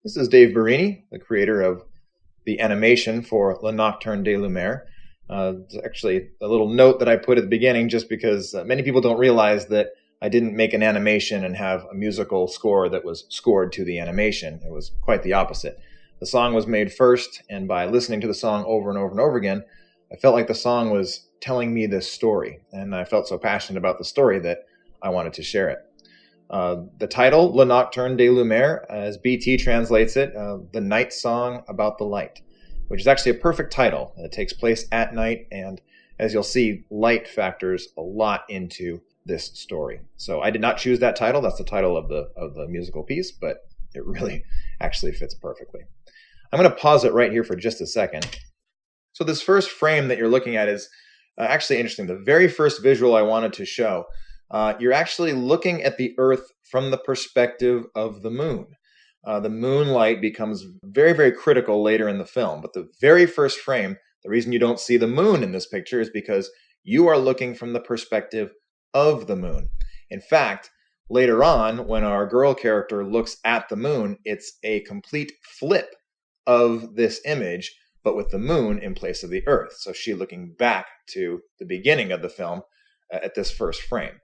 This is Dave Barini, the creator of the animation for Le Nocturne de Lumiere. It's actually a little note that I put at the beginning just because many people don't realize that I didn't make an animation and have a musical score that was scored to the animation. It was quite the opposite. The song was made first, and by listening to the song over and over and over again, I felt like the song was telling me this story, and I felt so passionate about the story that I wanted to share it. The title, Le Nocturne de Lumiere, as BT translates it, the night song about the light, which is actually a perfect title. It takes place at night, and as you'll see, light factors a lot into this story. So I did not choose that title. That's the title of the musical piece, but it really actually fits perfectly. I'm going to pause it right here for just a second. So this first frame that you're looking at is actually interesting. The very first visual I wanted to show, you're actually looking at the Earth from the perspective of the moon. The moonlight becomes very, very critical later in the film. But the very first frame, the reason you don't see the moon in this picture is because you are looking from the perspective of the moon. In fact, later on, when our girl character looks at the moon, it's a complete flip of this image, but with the moon in place of the Earth. So she's looking back to the beginning of the film at this first frame.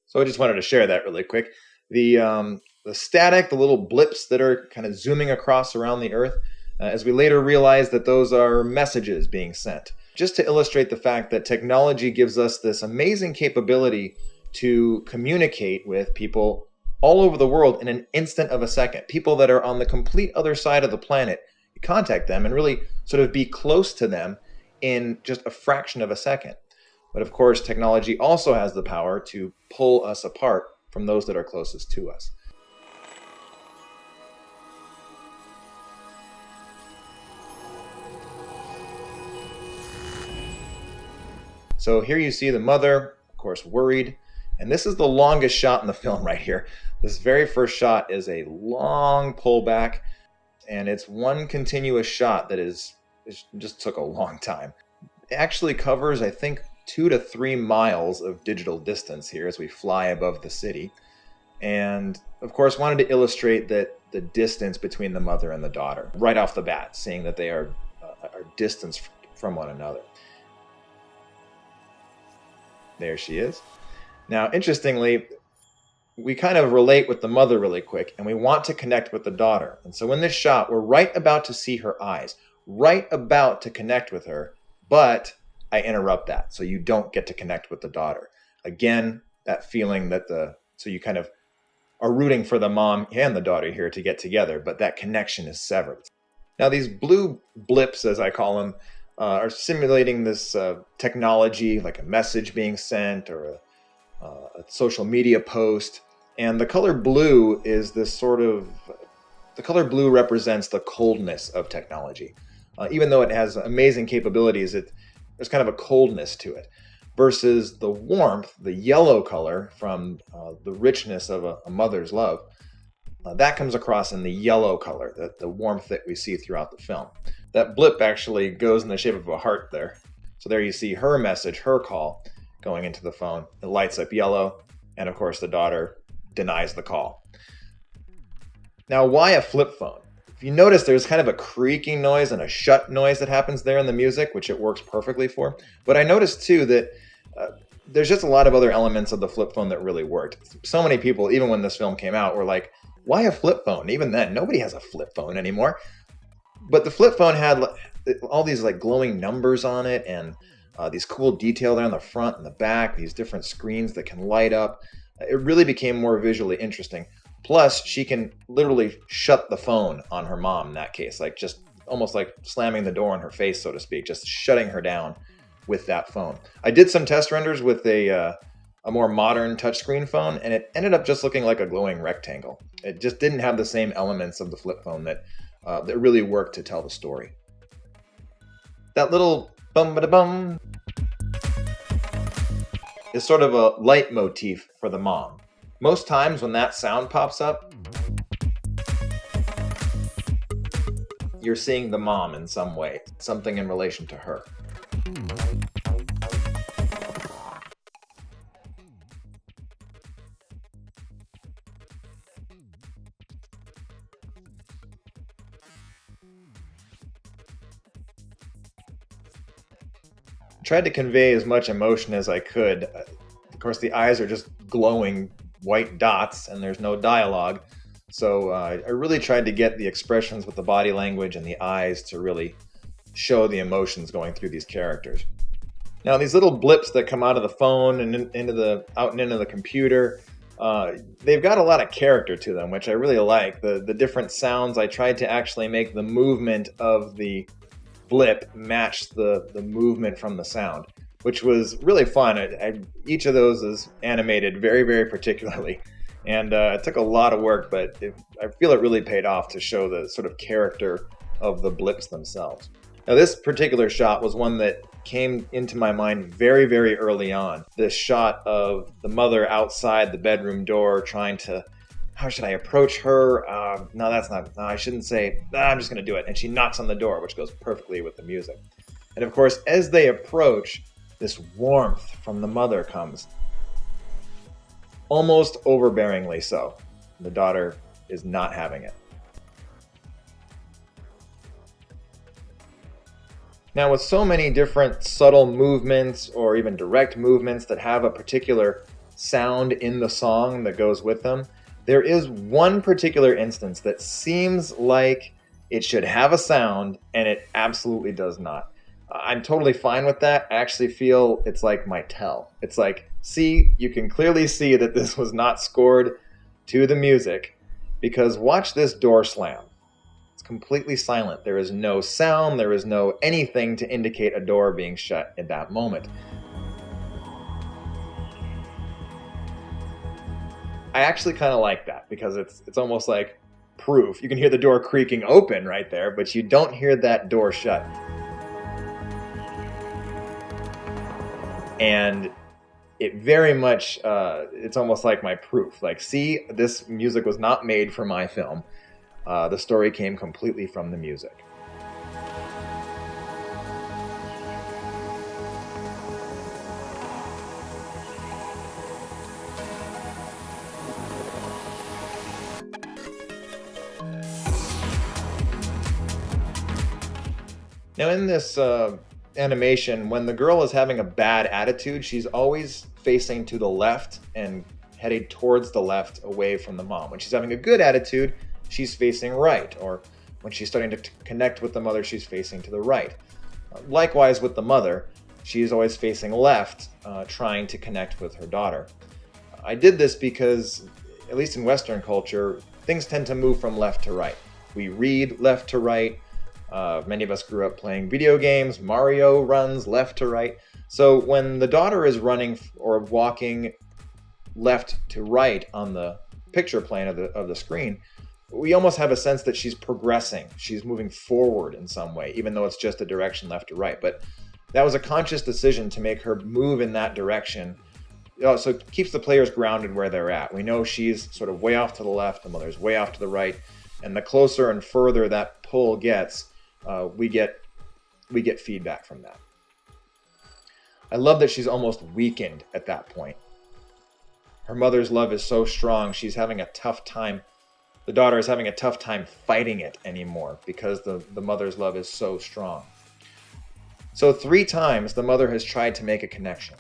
So I just wanted to share that really quick. The static, the little blips that are kind of zooming across around the Earth, as we later realize that those are messages being sent. Just to illustrate the fact that technology gives us this amazing capability to communicate with people all over the world in an instant of a second. People that are on the complete other side of the planet, you contact them and really sort of be close to them in just a fraction of a second. But of course, technology also has the power to pull us apart from those that are closest to us. So here you see the mother, of course, worried. And this is the longest shot in the film right here. This very first shot is a long pullback, and it's one continuous shot that it just took a long time. It actually covers, I think, 2 to 3 miles of digital distance here as we fly above the city. And of course, wanted to illustrate that the distance between the mother and the daughter right off the bat, seeing that they are distanced from one another. There she is. Now, interestingly, we kind of relate with the mother really quick, and we want to connect with the daughter. And so in this shot, we're right about to see her eyes, right about to connect with her, but I interrupt that, so you don't get to connect with the daughter. Again, that feeling that so you kind of are rooting for the mom and the daughter here to get together, but that connection is severed. Now, these blue blips, as I call them, are simulating this technology, like a message being sent or a social media post. And the color blue is this sort of, the color blue represents the coldness of technology. Even though it has amazing capabilities, there's kind of a coldness to it. Versus the warmth, the yellow color from the richness of a mother's love, that comes across in the yellow color, the warmth that we see throughout the film. That blip actually goes in the shape of a heart there. So there you see her message, her call going into the phone. It lights up yellow, and of course the daughter denies the call. Now, why a flip phone? If you notice, there's kind of a creaking noise and a shut noise that happens there in the music, which it works perfectly for. But I noticed too that there's just a lot of other elements of the flip phone that really worked. So many people, even when this film came out, were like, why a flip phone? Even then, nobody has a flip phone anymore. But the flip phone had all these like glowing numbers on it, and these cool detail there on the front and the back, these different screens that can light up. It really became more visually interesting. Plus, she can literally shut the phone on her mom in that case, like just almost like slamming the door in her face, so to speak, just shutting her down with that phone. I did some test renders with a more modern touchscreen phone, and it ended up just looking like a glowing rectangle. It just didn't have the same elements of the flip phone that really worked to tell the story. That little bum-ba-da-bum is sort of a leitmotif for the mom. Most times when that sound pops up, you're seeing the mom in some way, something in relation to her. tried to convey as much emotion as I could. Of course, the eyes are just glowing white dots and there's no dialogue. So I really tried to get the expressions with the body language and the eyes to really show the emotions going through these characters. Now, these little blips that come out of the phone and out and into the computer, they've got a lot of character to them, which I really like. The different sounds, I tried to actually make the movement of the blip match the movement from the sound, which was really fun. Each of those is animated very, very particularly. And it took a lot of work, but I feel it really paid off to show the sort of character of the blips themselves. Now, this particular shot was one that came into my mind very, very early on. This shot of the mother outside the bedroom door trying to, how should I approach her? No, I shouldn't say, I'm just going to do it. And she knocks on the door, which goes perfectly with the music. And of course, as they approach, this warmth from the mother comes. Almost overbearingly so. The daughter is not having it. Now, with so many different subtle movements or even direct movements that have a particular sound in the song that goes with them, there is one particular instance that seems like it should have a sound and it absolutely does not. I'm totally fine with that. I actually feel it's like my tell. It's like, see, you can clearly see that this was not scored to the music, because watch this door slam. It's completely silent. There is no sound. There is no anything to indicate a door being shut at that moment. I actually kind of like that, because it's almost like proof. You can hear the door creaking open right there, but you don't hear that door shut. And it very much, it's almost like my proof. Like, see, this music was not made for my film. The story came completely from the music. Now, in this animation, when the girl is having a bad attitude, she's always facing to the left and headed towards the left away from the mom. When she's having a good attitude, she's facing right, or when she's starting to connect with the mother, she's facing to the right. Likewise with the mother, she's always facing left, trying to connect with her daughter. I did this because, at least in Western culture, things tend to move from left to right. We read left to right. Many of us grew up playing video games. Mario runs left to right. So when the daughter is running or walking left to right on the picture plane of the screen, we almost have a sense that she's progressing. She's moving forward in some way, even though it's just a direction left to right. But that was a conscious decision to make her move in that direction. So it keeps the players grounded where they're at. We know she's sort of way off to the left, the mother's way off to the right. And the closer and further that pull gets, we get feedback from that. I love that she's almost weakened at that point. Her mother's love is so strong, she's having a tough time. The daughter is having a tough time fighting it anymore because the mother's love is so strong. So 3 times the mother has tried to make a connection.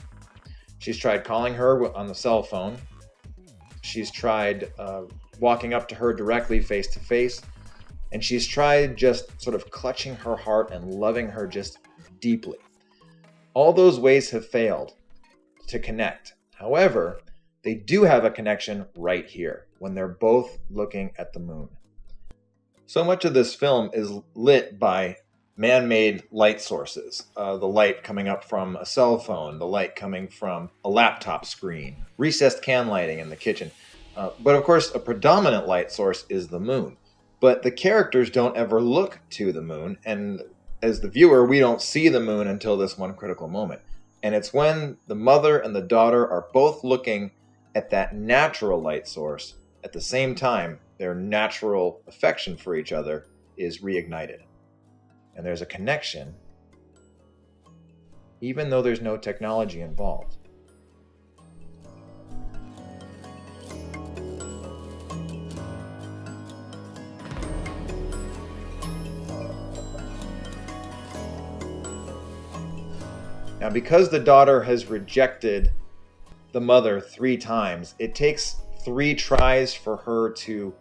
She's tried calling her on the cell phone. She's tried walking up to her directly face to face. And she's tried just sort of clutching her heart and loving her just deeply. All those ways have failed to connect. However, they do have a connection right here when they're both looking at the moon. So much of this film is lit by man-made light sources. The light coming up from a cell phone, the light coming from a laptop screen, recessed can lighting in the kitchen. But of course, a predominant light source is the moon. But the characters don't ever look to the moon, and as the viewer, we don't see the moon until this one critical moment. And it's when the mother and the daughter are both looking at that natural light source, at the same time, their natural affection for each other is reignited. And there's a connection, even though there's no technology involved. Now, because the daughter has rejected the mother 3 times, it takes 3 tries for her to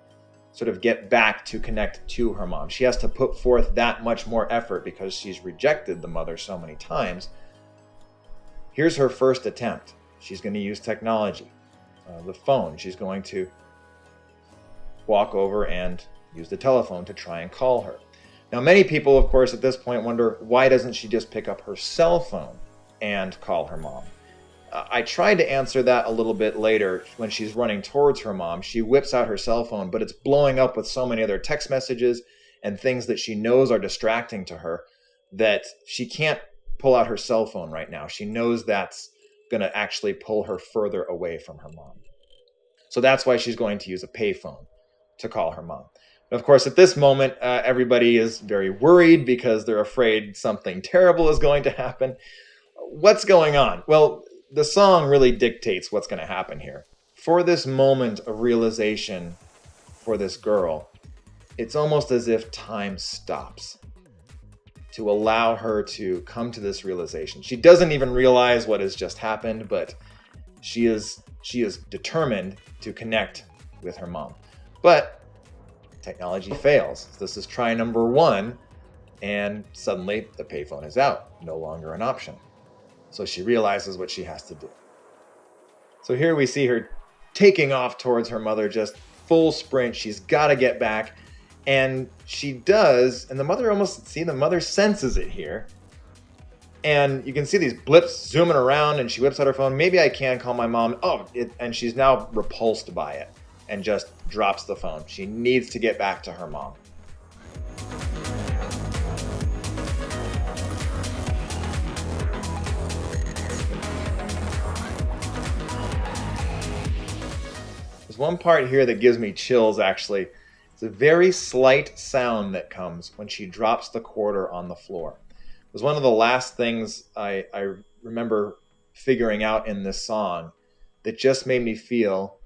sort of get back to connect to her mom. She has to put forth that much more effort because she's rejected the mother so many times. Here's her first attempt. She's going to use technology, the phone. She's going to walk over and use the telephone to try and call her. Now, many people, of course, at this point wonder, why doesn't she just pick up her cell phone and call her mom? I tried to answer that a little bit later when she's running towards her mom. She whips out her cell phone, but it's blowing up with so many other text messages and things that she knows are distracting to her that she can't pull out her cell phone right now. She knows that's going to actually pull her further away from her mom. So that's why she's going to use a payphone to call her mom. And of course, at this moment, everybody is very worried because they're afraid something terrible is going to happen. What's going on? Well, the song really dictates what's going to happen here. For this moment of realization for this girl, it's almost as if time stops to allow her to come to this realization. She doesn't even realize what has just happened, but she is determined to connect with her mom. But technology fails. This is try number 1, and suddenly the payphone is out, no longer an option. So she realizes what she has to do. So here we see her taking off towards her mother, just full sprint. She's got to get back. And she does. And the mother senses it here. And you can see these blips zooming around, and she whips out her phone. Maybe I can call my mom. And she's now repulsed by it and just drops the phone. She needs to get back to her mom. There's one part here that gives me chills, actually. It's a very slight sound that comes when she drops the quarter on the floor. It was one of the last things I remember figuring out in this song that just made me feel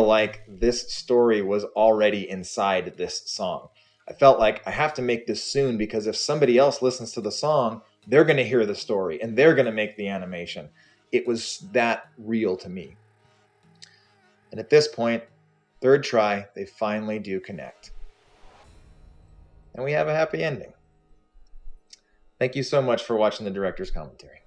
like this story was already inside this song. I felt like I have to make this soon because if somebody else listens to the song, they're going to hear the story and they're going to make the animation. It was that real to me. And at this point, 3rd try, they finally do connect. And we have a happy ending. Thank you so much for watching the director's commentary.